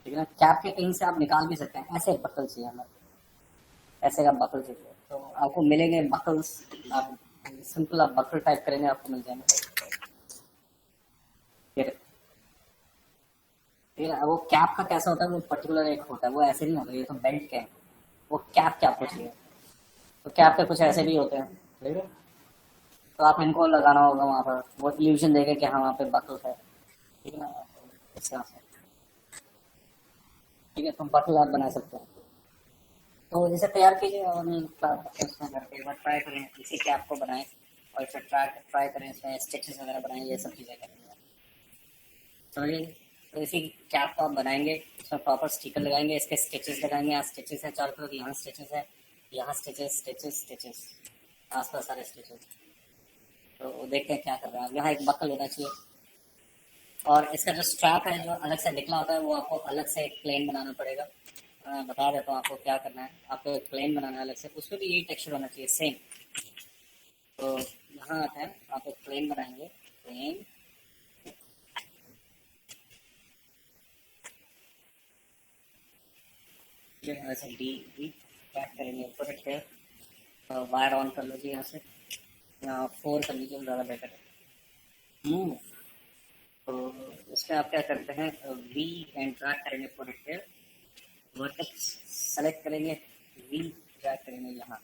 ठीक है ना। कैप के कहीं से आप निकाल भी सकते हैं, ऐसे बकल चाहिए हमें, ऐसे का बकल चाहिए, तो आपको मिलेंगे बकल्स। आप सिंपल आप बकल टाइप करेंगे, आपको मिल जाएंगे, ठीक है। वो कैप का कैसा होता है, वो पर्टिकुलर एक होता है, वो ऐसे नहीं होता, ये तो बेल्ट के हैं, वो कैप क्या आपको चाहिए, तो कैप के कुछ ऐसे भी होते हैं, ठीक है। तो आप इनको लगाना होगा वहाँ पर, वो इल्यूजन देगा कि हाँ वहाँ पे बकल है, ठीक है ना, इस तरह से, ठीक है। तो बकल आप बना सकते हैं, तो इसे तैयार कीजिए, और इसमें करके एक बार ट्राई करें, इसी कैप को बनाएं, और इसे ट्राई ट्राई करें, इसमें स्टिचेस वगैरह बनाएं, ये सब चीज़ें करेंगे, समझिए। तो इसी कैप को आप बनाएंगे, इसमें प्रॉपर स्टिकर लगाएंगे, इसके स्टिचेस लगाएंगे, यहाँ स्टिचेस है चारों तरफ, यहाँ स्टिचेस है, यहाँ स्टिचेस स्टिचेस स्टिचेस, आसपास सारे स्टिचेस। तो देखते हैं क्या कर रहे हैं, यहाँ एक बकल होना चाहिए, और इसका जो स्ट्रैप है जो अलग से निकला होता है वो आपको अलग से एक प्लेन बनाना पड़ेगा। बता देता हूँ आपको क्या करना है। आपको एक प्लेन बनाना है अलग से, उसमें भी यही टेक्सचर होना चाहिए सेम। तो यहाँ आता है, आप एक प्लेन बनाएंगे। प्लेन ऐसे डी डी पैक करेंगे, put it here. Wire on कर लो जी यहाँ से, यहाँ 4 कर लीजिए, ज़्यादा बेटर है। तो इसमें आप क्या करते हैं, वी एंड ड्रैग करेंगे, put it here. Vertex select करेंगे, वी ड्रैग करेंगे यहाँ।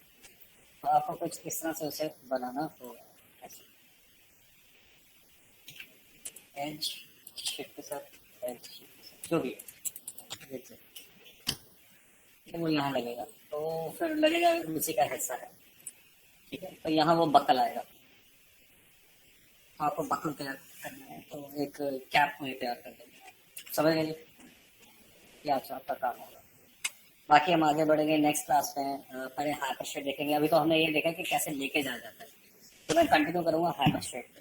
तो आपको कुछ इस तरह से उसे बनाना होगा, ऐसे एज शिफ्ट के साथ, एज शिफ्ट के साथ, जो भी है जैसे। तो वो यहाँ लगेगा, तो फिर लगेगा उसी का हिस्सा है। ठीक है, तो यहाँ वो बकल आएगा। तो आपको बकल तैयार करना है, तो एक कैप में तैयार कर देंगे। समझ गए? ये आपका काम होगा। बाकी हम आगे बढ़ेंगे नेक्स्ट क्लास में। पहले हाइपर स्ट्रेट देखेंगे। अभी तो हमने ये देखा कि कैसे लेके जाया जाता है, तो मैं कंटिन्यू करूँगा हाइपर स्ट्रेट पे।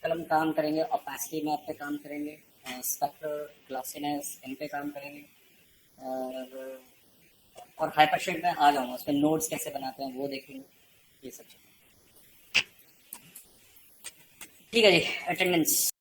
कल हम काम करेंगे ओपेसिटी मैप पे, काम करेंगे स्पेक्ट्रल ग्लॉसिनेस, इन पे काम करेंगे। और हाइपर स्ट्रेट में आ जाऊँगा, उसमें नोड्स कैसे बनाते हैं वो देखेंगे, ये सब चीज़ें। ठीक है जी, अटेंडेंस।